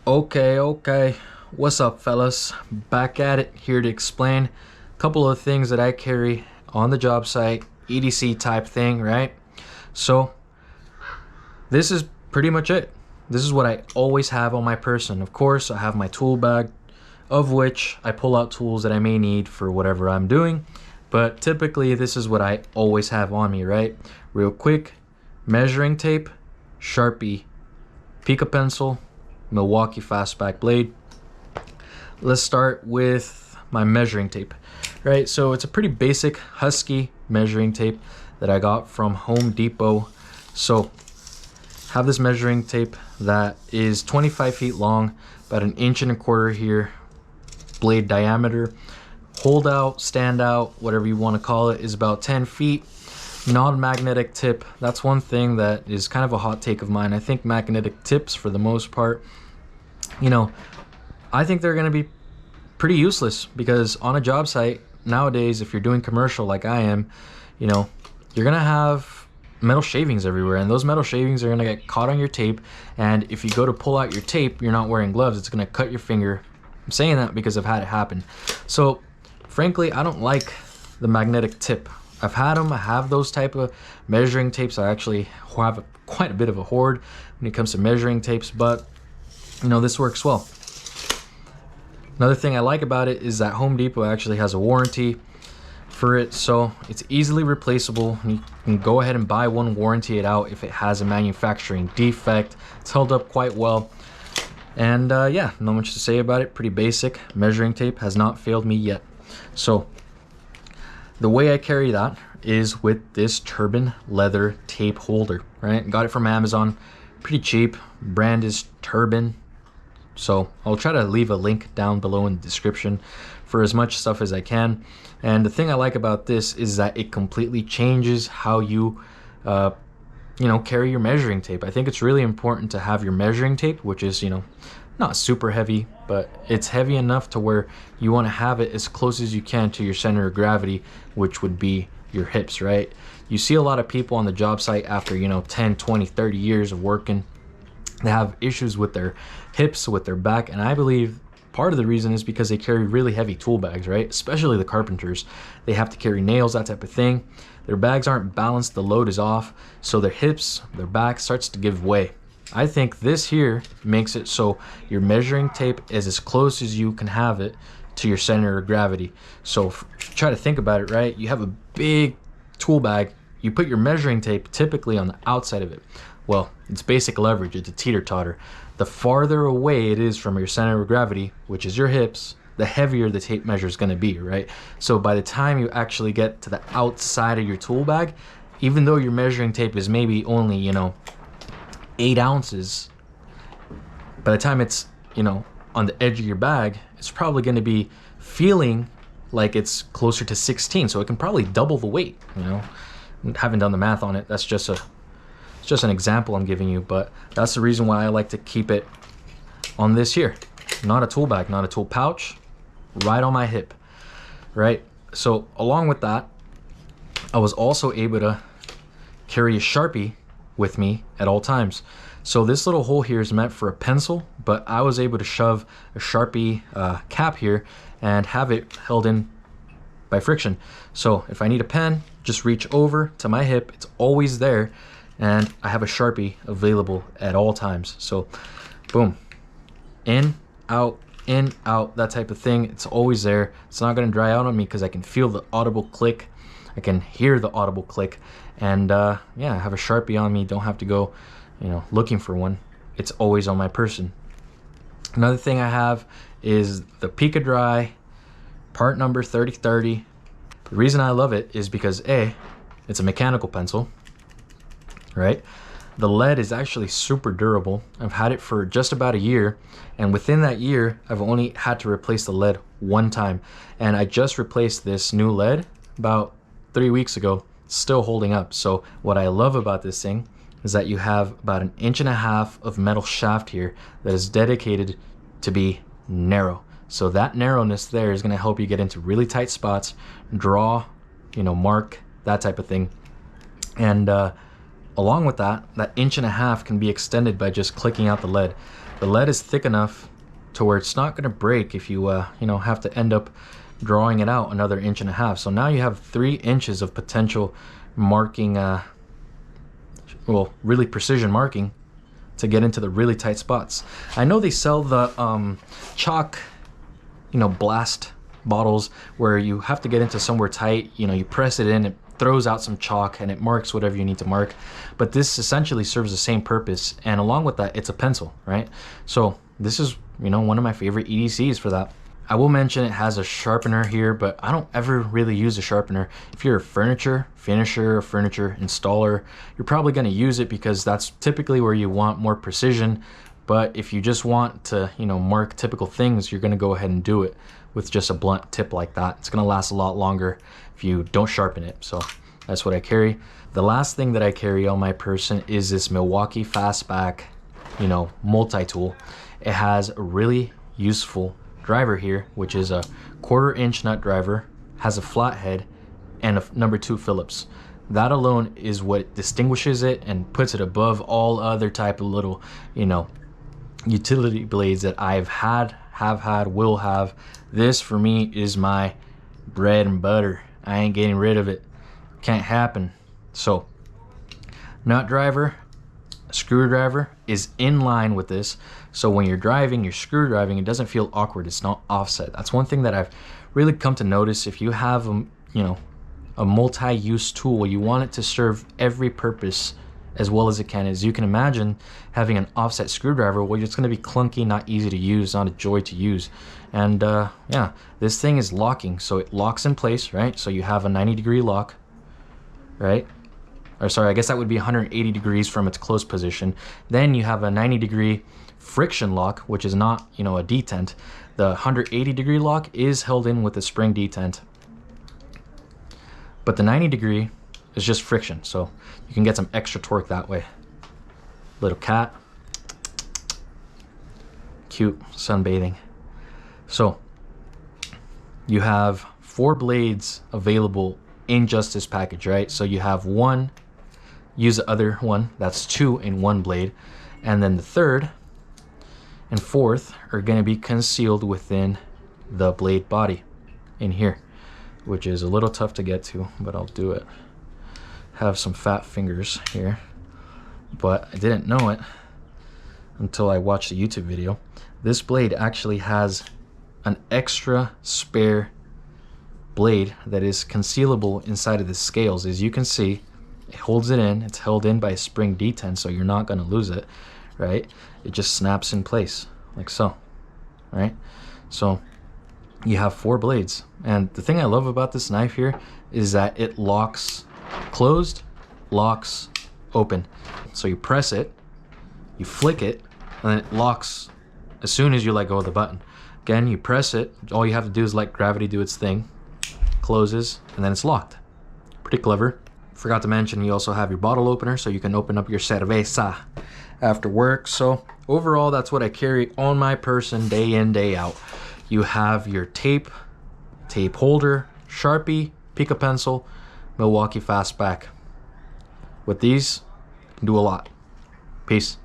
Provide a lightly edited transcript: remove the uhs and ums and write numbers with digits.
Okay. What's up, fellas? Back at it, here to explain a couple of things that I carry on the job site, EDC type thing, right? So, this is pretty much it. This is what I always have on my person. Of course, I have my tool bag, of which I pull out tools that I may need for whatever I'm doing. But typically, this is what I always have on me, right? Real quick, measuring tape, Sharpie, Pica pencil, Milwaukee fastback blade. Let's start with my measuring tape, right? So it's a pretty basic Husky measuring tape that I got from Home Depot. So have this measuring tape that is 25 feet long, about 1.25 inches here, blade diameter. Hold out, stand out, whatever you want to call it, is about 10 feet. Non-magnetic tip, that's one thing that is kind of a hot take of mine. I think magnetic tips, for the most part, I think they're going to be pretty useless, because on a job site nowadays, if you're doing commercial like I am, you're going to have metal shavings everywhere, and those metal shavings are going to get caught on your tape, and if you go to pull out your tape, you're not wearing gloves, it's going to cut your finger. I'm saying that because I've had it happen. So frankly, I don't like the magnetic tip. I've had them. I have those type of measuring tapes. I actually have quite a bit of a hoard when it comes to measuring tapes, but this works well. Another thing I like about it is that Home Depot actually has a warranty for it, so it's easily replaceable. You can go ahead and buy one, warranty it out if it has a manufacturing defect. It's held up quite well, and yeah, not much to say about it. Pretty basic measuring tape, has not failed me yet. So the way I carry that is with this turban leather tape holder, right? Got it from Amazon, pretty cheap. Brand is Turban. So I'll try to leave a link down below in the description for as much stuff as I can. And the thing I like about this is that it completely changes how you carry your measuring tape. I think it's really important to have your measuring tape, which is not super heavy, but it's heavy enough to where you want to have it as close as you can to your center of gravity, which would be your hips, right? You see a lot of people on the job site after 10, 20, 30 years of working, they have issues with their hips, with their back, and I believe part of the reason is because they carry really heavy tool bags, right? Especially the carpenters. They have to carry nails, that type of thing. Their bags aren't balanced, the load is off, so their hips, their back starts to give way. I think this here makes it so your measuring tape is as close as you can have it to your center of gravity. So try to think about it, right? You have a big tool bag, you put your measuring tape typically on the outside of it. Well, it's basic leverage, it's a teeter-totter. The farther away it is from your center of gravity, which is your hips, the heavier the tape measure is going to be, right? So by the time you actually get to the outside of your tool bag, even though your measuring tape is maybe only 8 ounces, by the time it's on the edge of your bag, it's probably going to be feeling like it's closer to 16, so it can probably double the weight. Haven't done the math on it, that's just an example I'm giving you, but that's the reason why I like to keep it on this here. Not a tool bag, not a tool pouch, right on my hip, right? So along with that, I was also able to carry a Sharpie with me at all times. So this little hole here is meant for a pencil, but I was able to shove a Sharpie cap here and have it held in by friction. So if I need a pen, just reach over to my hip, it's always there, and I have a Sharpie available at all times. So boom, in, out, that type of thing, it's always there. It's not going to dry out on me because I can feel the audible click, I can hear the audible click, and yeah, I have a Sharpie on me, don't have to go looking for one. It's always on my person. Another thing I have is the Pica Dry part number 3030. The reason I love it is because A, it's a mechanical pencil, right? The lead is actually super durable. I've had it for just about a year, and within that year I've only had to replace the lead one time, and I just replaced this new lead about 3 weeks ago. It's still holding up. So what I love about this thing is that you have about 1.5 inches of metal shaft here that is dedicated to be narrow. So that narrowness there is going to help you get into really tight spots, draw, mark, that type of thing. And along with that, that 1.5 inches can be extended by just clicking out the lead. The lead is thick enough to where it's not going to break if you you know, have to end up drawing it out another 1.5 inches. So now you have 3 inches of potential marking, well, really precision marking to get into the really tight spots. I know they sell the chalk, you know, blast bottles where you have to get into somewhere tight. You know, you press it in, it throws out some chalk and it marks whatever you need to mark. But this essentially serves the same purpose, and along with that, it's a pencil, right? So this is, you know, one of my favorite EDCs for that. I will mention it has a sharpener here, but I don't ever really use a sharpener. If you're a furniture finisher or furniture installer, you're probably going to use it because that's typically where you want more precision. But if you just want to, you know, mark typical things, you're going to go ahead and do it with just a blunt tip like that. It's going to last a lot longer if you don't sharpen it. So that's what I carry. The last thing that I carry on my person is this Milwaukee Fastback, you know, multi-tool. It has a really useful driver here, which is a 1/4 inch nut driver, has a flathead, and a number 2 Phillips. That alone is what distinguishes it and puts it above all other type of little, you know, utility blades that I've had, have had, will have. This for me is my bread and butter. I ain't getting rid of it. Can't happen. So nut driver, screwdriver is in line with this. So when you're driving, you're screw driving, it doesn't feel awkward. It's not offset. That's one thing that I've really come to notice. If you have a, you know, a multi-use tool, you want it to serve every purpose as well as it can. As you can imagine, having an offset screwdriver, well, it's going to be clunky, not easy to use, not a joy to use. And yeah, this thing is locking, so it locks in place, right? So you have a 90-degree lock, right? Or sorry, I guess that would be 180 degrees from its closed position. Then you have a 90-degree friction lock, which is not, you know, a detent. The 180-degree lock is held in with a spring detent, but the 90-degree is just friction, so you can get some extra torque that way. Little cat, cute, sunbathing. So you have 4 blades available in just this package, right? So you have one, use the other one, that's 2 in 1 blade, and then the 3rd and 4th are going to be concealed within the blade body in here, which is a little tough to get to, but I'll do it. Have some fat fingers here, but I didn't know it until I watched the YouTube video. This blade actually has an extra spare blade that is concealable inside of the scales. As you can see, it holds it in. It's held in by a spring detent, so you're not going to lose it, right? It just snaps in place like so, right? So you have 4 blades, and the thing I love about this knife here is that it locks closed, locks open. So you press it, you flick it, and then it locks as soon as you let go of the button. Again, you press it, all you have to do is let gravity do its thing, closes, and then it's locked. Pretty clever. Forgot to mention, you also have your bottle opener, so you can open up your cerveza after work. So overall, that's what I carry on my person day in, day out. You have your tape holder, Sharpie, Pica pencil, Milwaukee Fastback. With these, you can do a lot. Peace.